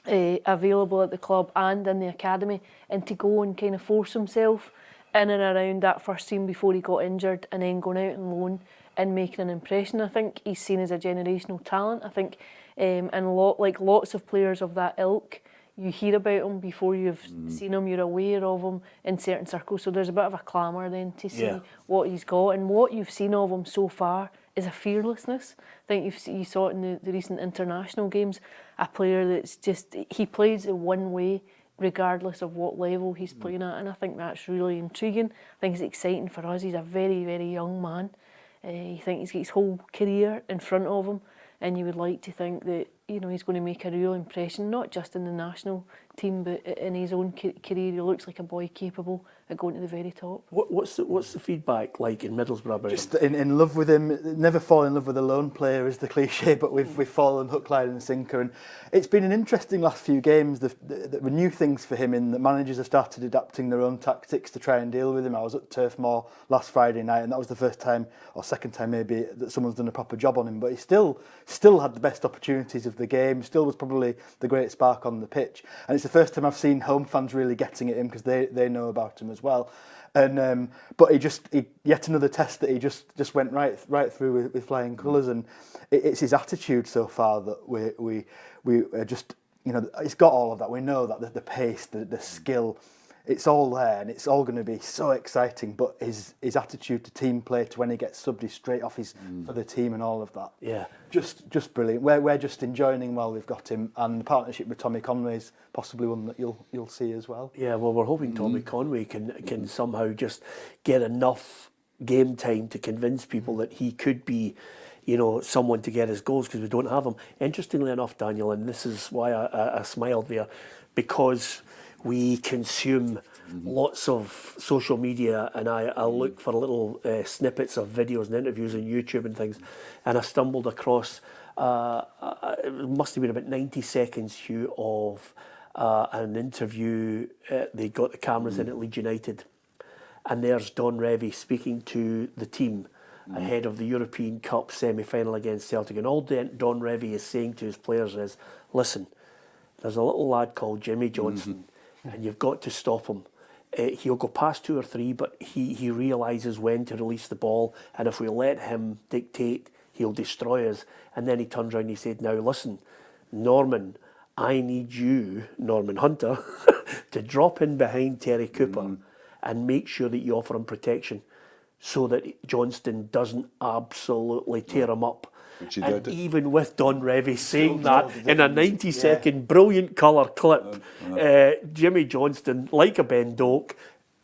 available at the club and in the academy, and to go and kind of force himself in and around that first team before he got injured, and then going out on loan and making an impression. I think he's seen as a generational talent. I think, and lots of players of that ilk, you hear about him before you've seen him, you're aware of him in certain circles. So there's a bit of a clamour then to see what he's got, and what you've seen of him so far is a fearlessness. I think you saw it in the recent international games. A player that's just, he plays it one way, regardless of what level he's playing at, and I think that's really intriguing. I think it's exciting for us. He's a very, very young man. You think he's got his whole career in front of him, and you would like to think that he's going to make a real impression, not just in the national team, but in his own career. He looks like a boy capable of going to the very top. What's the feedback like in Middlesbrough about Just him? in love with him. Never fall in love with a lone player is the cliche, but we've fallen hook, line and sinker. And it's been an interesting last few games. The new things for him in that managers have started adapting their own tactics to try and deal with him. I was at Turf Moor last Friday night, and that was the first time, or second time maybe, that someone's done a proper job on him. But he still had the best opportunities of the game, still was probably the great spark on the pitch. And it's the first time I've seen home fans really getting at him, because they know about him as well. And but he yet another test that he just went right through with flying colours, and it's his attitude so far that we are just, it's got all of that. We know that the pace, the skill, it's all there, and it's all going to be so exciting. But his attitude to team play, to when he gets subbed, he's straight off for the team and all of that. Yeah, just brilliant. We're just enjoying him while we've got him, and the partnership with Tommy Conway is possibly one that you'll see as well. Yeah, well, we're hoping Tommy Conway can somehow just get enough game time to convince people that he could be, someone to get his goals, because we don't have him. Interestingly enough, Daniel, and this is why I smiled there, because we consume lots of social media, and I look for little snippets of videos and interviews on YouTube and things, and I stumbled across, it must have been about 90 seconds, Hugh, of an interview. They got the cameras in at Leeds United, and there's Don Revie speaking to the team ahead of the European Cup Semi-Final against Celtic, and all Don Revie is saying to his players is, listen, there's a little lad called Jimmy Johnstone, and you've got to stop him. He'll go past 2 or 3, but he realises when to release the ball, and if we let him dictate, he'll destroy us. And then he turns around and he said, now listen, Norman, I need you, Norman Hunter, to drop in behind Terry Cooper and make sure that you offer him protection so that Johnstone doesn't absolutely tear him up. And even with Don Revie saying that in a 90-second brilliant colour clip, Jimmy Johnstone, like a Ben Doak,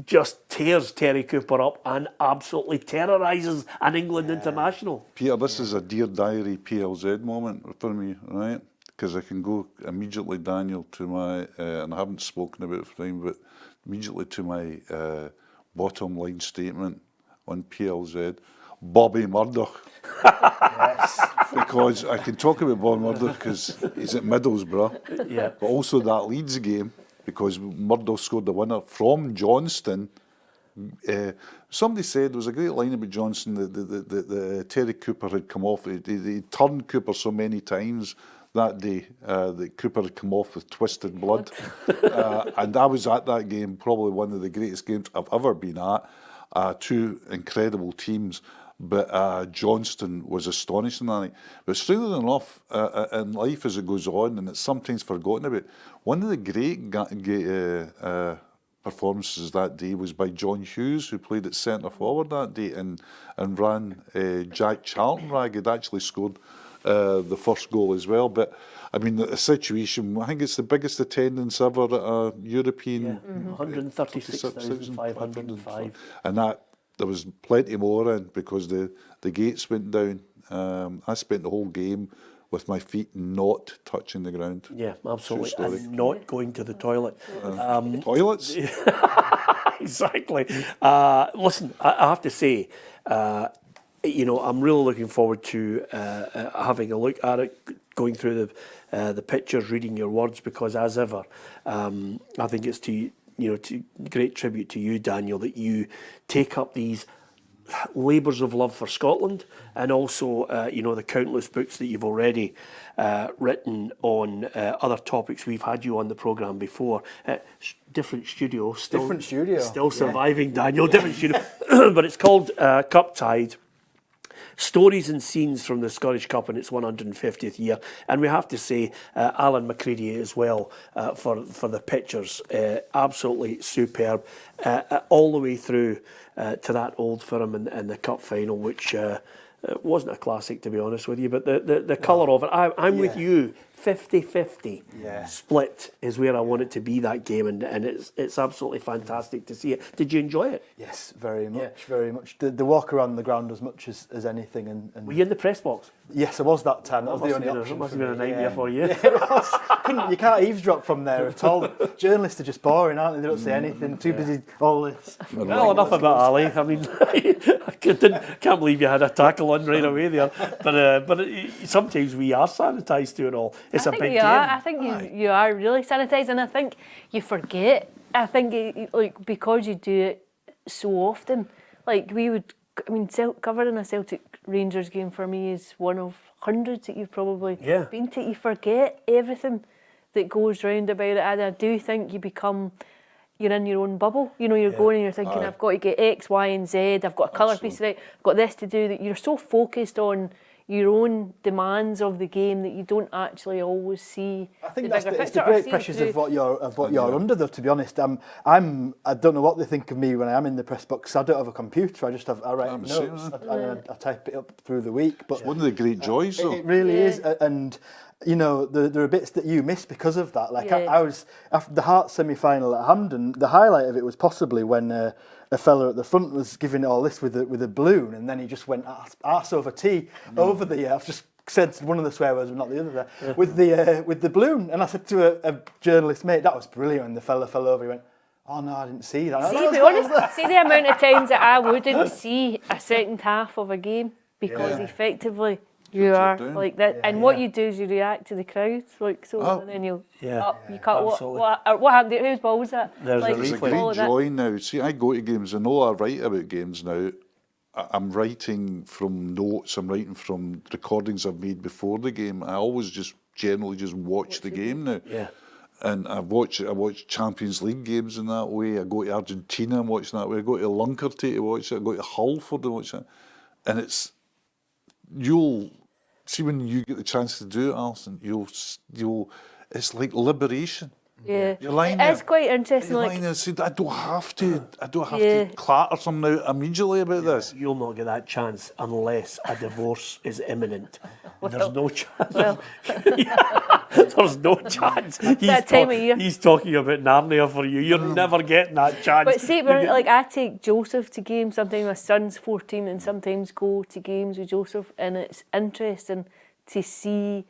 just tears Terry Cooper up and absolutely terrorises an England international. Peter, this is a Dear Diary PLZ moment for me, right? Because I can go immediately, Daniel, to my, and I haven't spoken about it for time, but immediately to my bottom line statement on PLZ. Bobby Murdoch. Yes. Because I can talk about Bobby Murdoch because he's at Middlesbrough, but also that Leeds game, because Murdoch scored the winner from Johnstone. Somebody said, there was a great line about Johnstone, that Terry Cooper had come off. He turned Cooper so many times that day that Cooper had come off with twisted blood. And I was at that game, probably one of the greatest games I've ever been at. 2 incredible teams. But Johnstone was astonishing that night. But strangely enough, in life as it goes on, and it's sometimes forgotten about, one of the great performances that day was by John Hughes, who played at centre forward that day and ran Jack Charlton rag. He'd actually scored the first goal as well. But I mean, the situation, I think it's the biggest attendance ever at a European. 136,505. And that, there was plenty more in because the gates went down. I spent the whole game with my feet not touching the ground. Yeah, absolutely. And not going to the toilet. Toilets? Exactly. Listen, I have to say, I'm really looking forward to having a look at it, going through the pictures, reading your words, because as ever, I think it's to great tribute to you, Daniel, that you take up these labours of love for Scotland, and also the countless books that you've already written on other topics. We've had you on the programme before. Different studio, still surviving, Daniel. Different studio, but it's called Cup Tide. Stories and scenes from the Scottish Cup in its 150th year, and we have to say Alan McCready as well for the pictures, absolutely superb, all the way through to that old firm and the cup final, which wasn't a classic, to be honest with you, but the colour of it, I'm with you. 50-50 split is where I want it to be, that game, and it's absolutely fantastic to see it. Did you enjoy it? Yes, very much, very much. The walk around the ground as much as anything. And were you in the press box? Yes, I was that time. That was the only option. It must have been a nightmare for you. Yeah, it was. You can't eavesdrop from there at all. Journalists are just boring, aren't they? They don't say anything. Too busy, all this. Well, enough about Ali. I mean, I can't believe you had a tackle on right away there. But sometimes we are sanitised to it all. It's a big game. I think you are really sanitised, and I think you forget. I think because you do it so often, covering a Celtic Rangers game for me is one of hundreds that you've probably been to. You forget everything that goes round about it, and I do think you're in your own bubble. You're going and you're thinking, I've got to get X, Y, and Z. I've got a colour piece right. I've got this to do. That you're so focused on your own demands of the game that you don't actually always see. I think it's the great pressures of what you're under, though. To be honest, I don't know what they think of me when I am in the press box. I don't have a computer. I write notes. I type it up through the week. But it's one of the great joys, though. It really is, and. There are bits that you miss because of that. I was after the Hearts semi-final at Hampden. The highlight of it was possibly when a fella at the front was giving it all this with a balloon, and then he just went arse over tea over the. I've just said one of the swear words, but not the other there. With the balloon, and I said to a journalist mate, "That was brilliant." And the fella fell over. He went, "Oh no, I didn't see that." See the amount of times that I wouldn't see a second half of a game because effectively. You are down. like that, and what you do is you react to the crowd, like so, and then you you cut. absolutely. What happened? Whose ball was that? There's a like, It's a replay. follow great that. joy now. See, I go to games. I know I write about games now. I'm writing from notes. I'm writing from recordings I've made before the game. I always just generally just watch the game now. Yeah. And I watch Champions League games in that way. I go to Argentina and watch that way. I go to Lunkerty to watch it. I go to Hullford to watch it. And you'll see when you get the chance to do it, Alison. You'll. It's like liberation. Yeah, You're lying it's there. quite interesting. You're Like, lying there and saying, I don't have to clatter something out immediately about this. You'll not get that chance unless a divorce is imminent. There's no chance. well, There's no chance. that time of year. He's talking about Narnia for you. You're never getting that chance. but see, like I take Joseph to games. Sometimes my son's 14, and sometimes go to games with Joseph, and it's interesting to see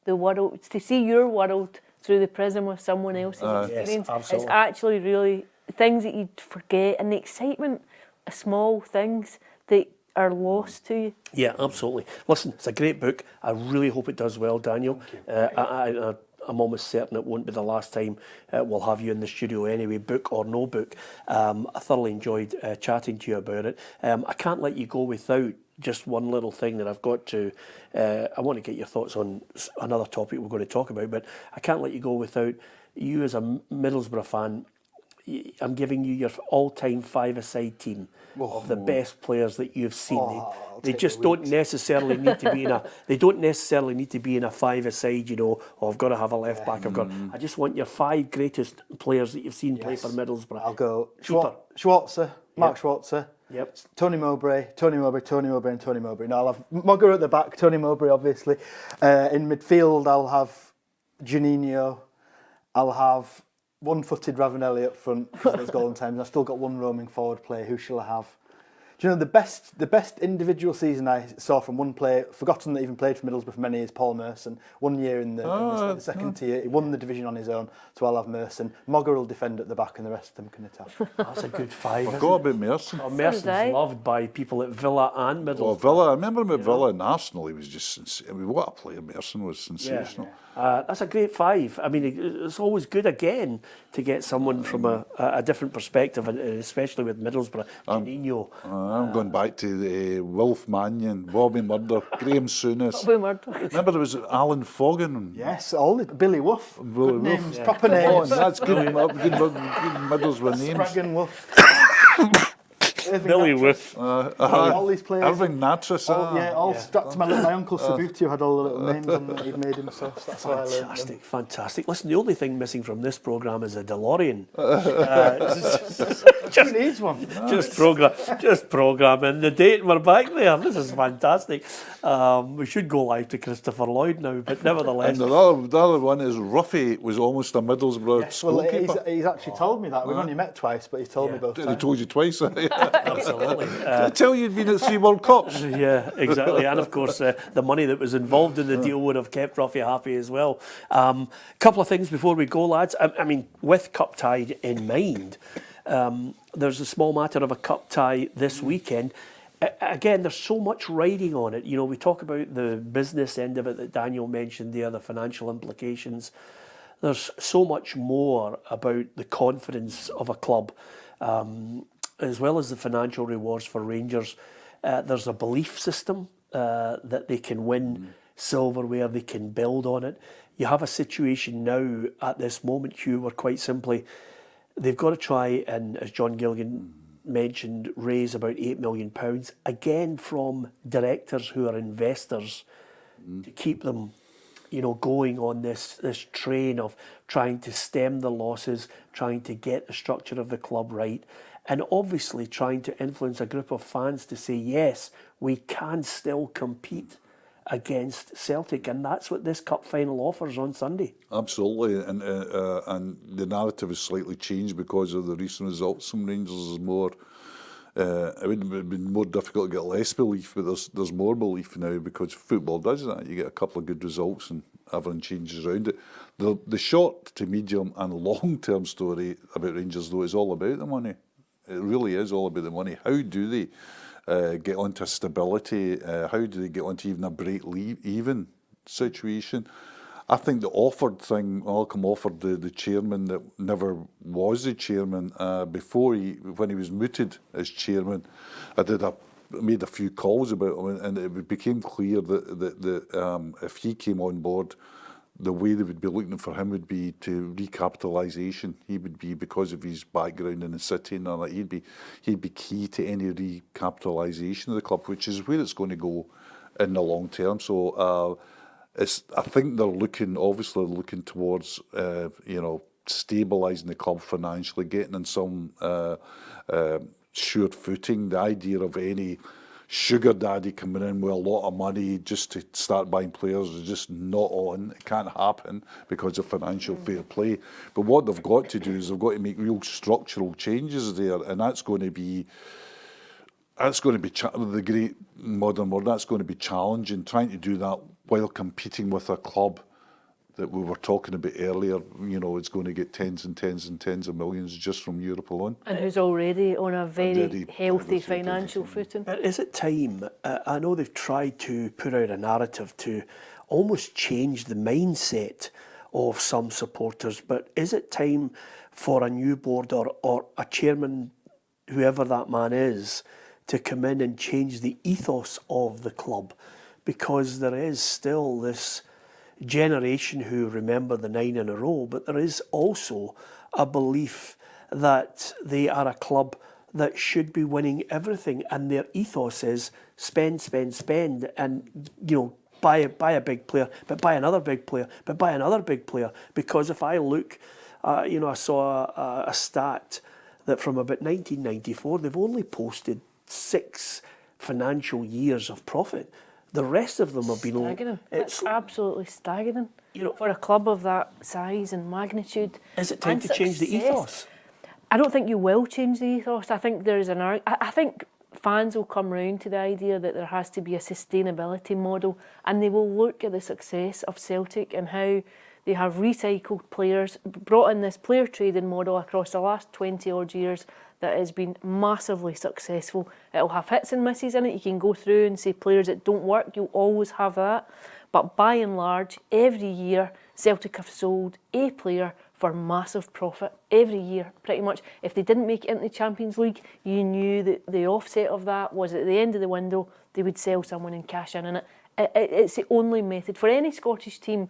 the world, to see your world through the prism of someone else's experience. Yes, absolutely. It's actually really things that you'd forget, and the excitement of small things that are lost to you. Yeah, absolutely. Listen, it's a great book. I really hope it does well, Daniel. I'm almost certain it won't be the last time we'll have you in the studio anyway, book or no book. I thoroughly enjoyed chatting to you about it. I can't let you go without just one little thing that I've got to... I want to get your thoughts on another topic we're going to talk about, but I can't let you go without you as a Middlesbrough fan. I'm giving you your all-time five-a-side team of the best players that you've seen. They just don't necessarily need to be in a. They don't necessarily need to be in a five-a-side. You know, I've got to have a left back. I just want your five greatest players that you've seen play for Middlesbrough. I'll go Super. Schwarzer, Mark Schwarzer. Yep. Tony Mowbray, and Tony Mowbray. No, I'll have Mogger at the back, Tony Mowbray, obviously. In midfield, I'll have Juninho. I'll have one-footed Ravanelli up front for those golden times. I've still got one roaming forward player. Who shall I have? Do you know the best individual season I saw from one player, forgotten that even played for Middlesbrough for many years, Paul Merson. 1 year in the second tier. He won the division on his own, so I'll have Merson. Mogger will defend at the back and the rest of them can attack. That's a good five. I forgot about Merson. Merson's I. loved by people at Villa and Middlesbrough. Well, Villa, I remember him at Villa and Arsenal. He was just, I mean, what a player Merson was, sensational. That's a great five. I mean, it's always good again to get someone from a different perspective, and especially with Middlesbrough. Juninho. I'm going back to Wilf Mannion, Bobby Murder, Graham Souness. Boomer. Remember there was Alan Foggen. Yes, all Billy Wolf. Billy Good Wolf. names, proper Come on, names. that's good Middlesbrough names. Spraggan Wolf. Irving Billy Nattrass. Wolf. All these players. Irving Nattrass. All stuck to my uncle Sabuti had all the little names on that he'd made himself. That's how I learned them. Fantastic, fantastic. Listen, the only thing missing from this programme is a DeLorean. Who needs one? Just programming the date, and we're back there. This is fantastic. We should go live to Christopher Lloyd now, but nevertheless. And the other one is Ruffy was almost a Middlesbrough Well, goalkeeper. he's actually told me that. We've only met twice, but he's told me both He times. told you twice. Did Absolutely. I tell you you'd been at 3 World Cups? Yeah, exactly. And of course, the money that was involved in the deal would have kept Ruffy happy as well. Couple of things before we go, lads. I mean, with Cup Tide in mind, there's a small matter of a Cup tie this weekend. Again, there's so much riding on it. You know, we talk about the business end of it that Daniel mentioned there, the financial implications. There's so much more about the confidence of a club, as well as the financial rewards for Rangers. There's a belief system that they can win silverware, they can build on it. You have a situation now at this moment, Hugh, where quite simply they've got to try and, as John Gilligan mentioned, raise about £8 million, again from directors who are investors, to keep them, you know, going on this train of trying to stem the losses, trying to get the structure of the club right, and obviously trying to influence a group of fans to say, yes, we can still compete against Celtic, and that's what this cup final offers on Sunday. Absolutely, and the narrative has slightly changed because of the recent results from Rangers. Is more, it would have been more difficult to get less belief, but there's more belief now because football does that. You get a couple of good results and everything changes around it. The short to medium and long term story about Rangers though is all about the money. It really is all about the money. How do they get onto stability? How do they get onto even a break-even situation? I think the offered thing, Malcolm offered the chairman that never was the chairman before when he was mooted as chairman. I made a few calls about him, and it became clear that if he came on board, the way they would be looking for him would be to recapitalisation. He would be, because of his background in the city and all that, he'd be key to any recapitalisation of the club, which is where it's going to go in the long term. So I think they're looking towards stabilising the club financially, getting in some sure footing. The idea of any sugar daddy coming in with a lot of money just to start buying players is just not on. It can't happen because of financial fair play. But what they've got to do is they've got to make real structural changes there, and that's going to be the great modern world. That's going to be challenging, trying to do that while competing with a club that we were talking about earlier. It's going to get tens and tens and tens of millions just from Europe alone. And who's already on a very healthy financial footing. But is it time? I know they've tried to put out a narrative to almost change the mindset of some supporters, but is it time for a new board or a chairman, whoever that man is, to come in and change the ethos of the club? Because there is still this generation who remember the 9 in a row, but there is also a belief that they are a club that should be winning everything, and their ethos is spend, spend, spend, and buy a big player, but buy another big player, but buy another big player. Because if I look, I saw a stat that from about 1994, they've only posted 6 financial years of profit. The rest of them have been... Staggering. It's absolutely staggering. For a club of that size and magnitude. Is it time to change the ethos? I don't think you will change the ethos. I think there is I think fans will come round to the idea that there has to be a sustainability model, and they will look at the success of Celtic and how they have recycled players, brought in this player trading model across the last 20 odd years that has been massively successful. It'll have hits and misses in it. You can go through and say players that don't work, you'll always have that. But by and large, every year, Celtic have sold a player for massive profit. Every year, pretty much. If they didn't make it into the Champions League, you knew that the offset of that was at the end of the window, they would sell someone and cash in it. It's the only method for any Scottish team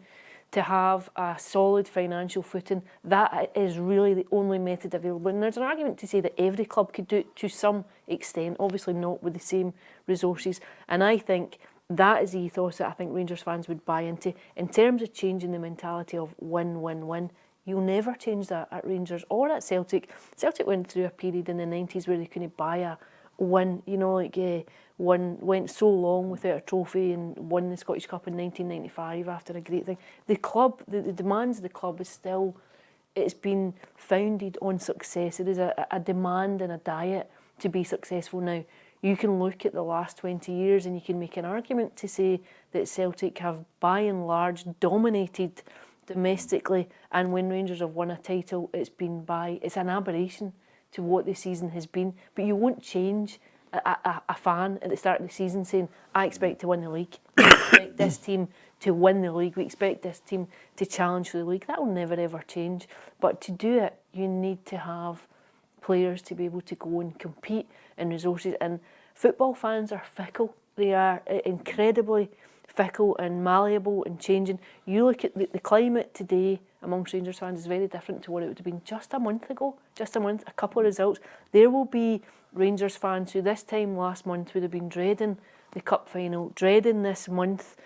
to have a solid financial footing. That is really the only method available. And there's an argument to say that every club could do it to some extent, obviously not with the same resources. And I think that is the ethos that I think Rangers fans would buy into. In terms of changing the mentality of win, win, win, you'll never change that at Rangers or at Celtic. Celtic went through a period in the 90s where they couldn't buy a win, went so long without a trophy and won the Scottish Cup in 1995 after a great thing. The club, the demands of the club is still, it's been founded on success. It is a demand and a diet to be successful now. You can look at the last 20 years and you can make an argument to say that Celtic have by and large dominated domestically, and when Rangers have won a title, it's an aberration to what the season has been. But you won't change a fan at the start of the season saying, I expect to win the league. We expect this team to win the league. We expect this team to challenge for the league. That will never ever change. But to do it, you need to have players to be able to go and compete and resources. And football fans are fickle. They are incredibly fickle and malleable and changing. You look at the climate today amongst Rangers fans is very different to what it would have been just a month ago. A couple of results. There will be Rangers fans who this time last month would have been dreading the cup final, dreading this month.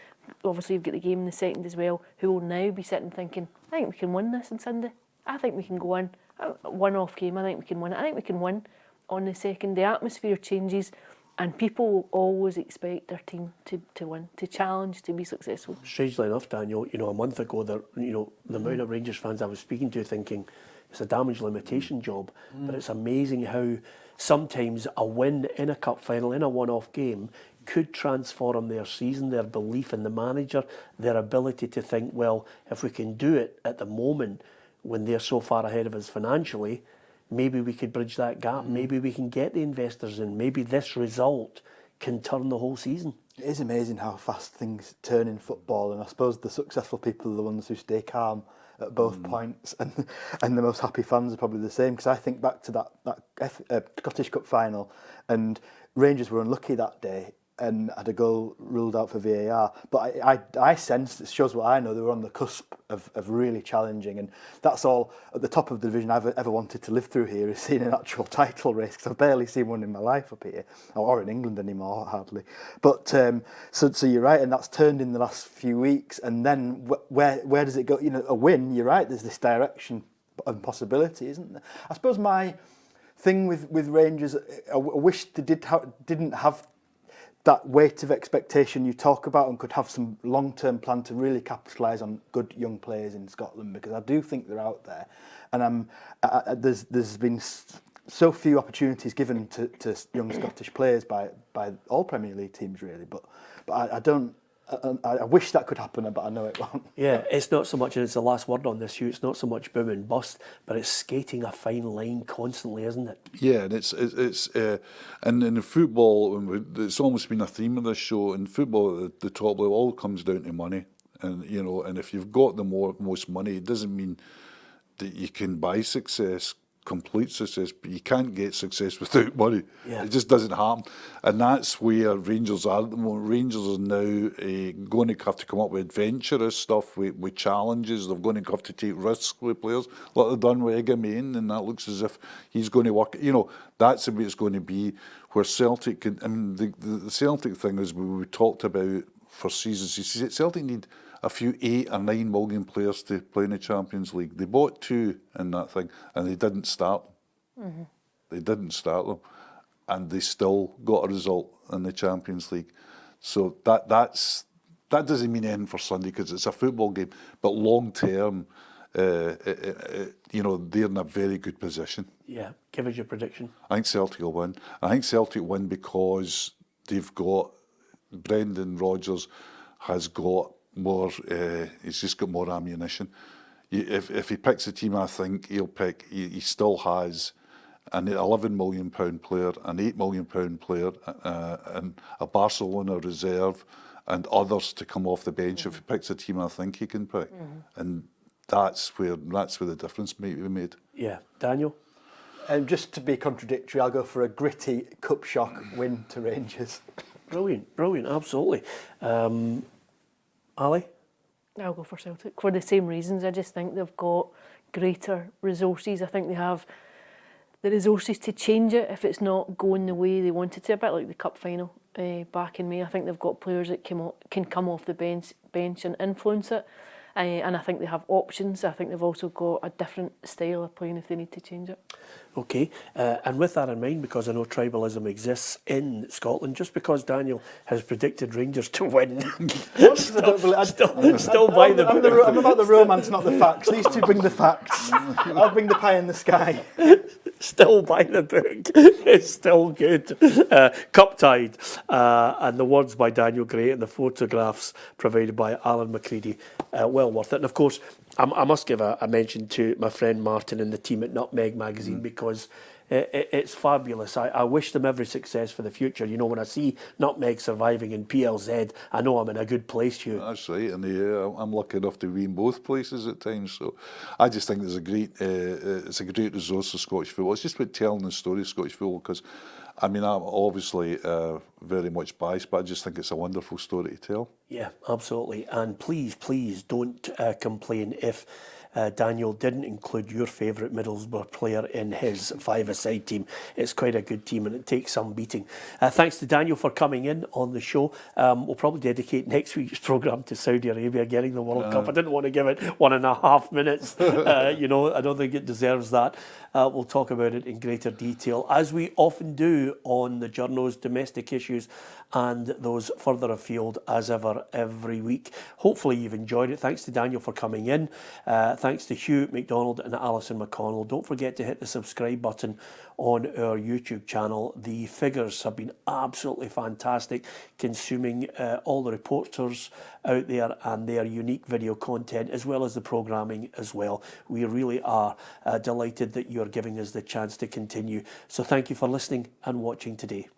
Obviously you've got the game in the second as well, who will now be sitting thinking, I think we can win this on Sunday. I think we can go in. A one-off game, I think we can win it. I think we can win on the second. The atmosphere changes, and people will always expect their team to win, to challenge, to be successful. Strangely enough, Daniel, a month ago, the amount of Rangers fans I was speaking to thinking it's a damage limitation job, but it's amazing how sometimes a win in a cup final, in a one-off game, could transform their season, their belief in the manager, their ability to think, well, if we can do it at the moment when they're so far ahead of us financially, maybe we could bridge that gap. Maybe we can get the investors in. Maybe this result can turn the whole season. It is amazing how fast things turn in football, and I suppose the successful people are the ones who stay calm at both points, and the most happy fans are probably the same. Because I think back to that Scottish Cup final, and Rangers were unlucky that day and had a goal ruled out for VAR. But I sensed, it shows what I know, they were on the cusp of really challenging, and that's all at the top of the division I've ever wanted to live through here, is seeing an actual title race, because I've barely seen one in my life up here, or in England anymore, hardly. But so you're right, and that's turned in the last few weeks, and then where does it go? You know, a win, you're right, there's this direction and possibility, isn't there? I suppose my thing with Rangers, I wish they didn't have that weight of expectation you talk about, and could have some long-term plan to really capitalise on good young players in Scotland, because I do think they're out there, and there's been so few opportunities given to young Scottish players by all Premier League teams really, but I don't. I wish that could happen, but I know it won't. Yeah, it's not so much, and it's the last word on this, Hugh, it's not so much boom and bust, but it's skating a fine line constantly, isn't it? Yeah, and it's and in football, it's almost been a theme of this show. In football, at the top level, all comes down to money, and and if you've got the most money, it doesn't mean that you can buy success, complete success, but you can't get success without money. Yeah. It just doesn't happen, and that's where Rangers are at the moment. Rangers are now going to have to come up with adventurous stuff, with challenges. They're going to have to take risks with players, like they've done with Egamane, and that looks as if he's going to work. That's the way it's going to be. Where Celtic can, I mean, the Celtic thing is we talked about for seasons. You see, Celtic need a few 8 or 9 million players to play in the Champions League. They bought 2 in that thing, and they didn't start them. Mm-hmm. They didn't start them, and they still got a result in the Champions League. So that doesn't mean anything for Sunday, because it's a football game. But long term, they're in a very good position. Yeah, give us your prediction. I think Celtic will win. I think Celtic win because they've got Brendan Rodgers has got more. He's just got more ammunition. If he picks a team, I think he'll pick. He still has an £11 million player, an £8 million player, and a Barcelona reserve, and others to come off the bench. If he picks a team, I think he can pick, and that's where the difference may be made. Yeah, Daniel. Just to be contradictory, I'll go for a gritty cup shock win to Rangers. Brilliant, absolutely. Ali? I'll go for Celtic for the same reasons. I just think they've got greater resources. I think they have the resources to change it if it's not going the way they wanted to, a bit like the cup final back in May. I think they've got players that can come off the bench and influence it. And I think they have options. I think they've also got a different style of playing if they need to change it. Okay, and with that in mind, because I know tribalism exists in Scotland, just because Daniel has predicted Rangers to win, still by the book. I'm about the romance, not the facts. These two bring the facts. I'll bring the pie in the sky. Still by the book. It's still good. Cup tied. And the words by Daniel Gray and the photographs provided by Alan McCready. Well worth it. And of course, I must give a mention to my friend Martin and the team at Nutmeg Magazine, because it's fabulous. I wish them every success for the future. When I see Nutmeg surviving in PLZ, I know I'm in a good place, Hugh. That's right, and I'm lucky enough to be in both places at times. So I just think there's it's a great resource for Scottish football. It's just about telling the story of Scottish football, because I'm obviously very much biased, but I just think it's a wonderful story to tell. Yeah, absolutely. And please don't complain if Daniel didn't include your favourite Middlesbrough player in his five-a-side team. It's quite a good team, and it takes some beating. Thanks to Daniel for coming in on the show. We'll probably dedicate next week's programme to Saudi Arabia getting the World Cup. I didn't want to give it 1.5 minutes. I don't think it deserves that. We'll talk about it in greater detail, as we often do on the Journos, domestic issues and those further afield as ever every week. Hopefully you've enjoyed it. Thanks to Daniel for coming in. Thanks to Hugh, McDonald and Alison McConnell. Don't forget to hit the subscribe button on our YouTube channel. The figures have been absolutely fantastic, consuming all the reporters out there and their unique video content, as well as the programming as well. We really are delighted that you're giving us the chance to continue. So thank you for listening and watching today.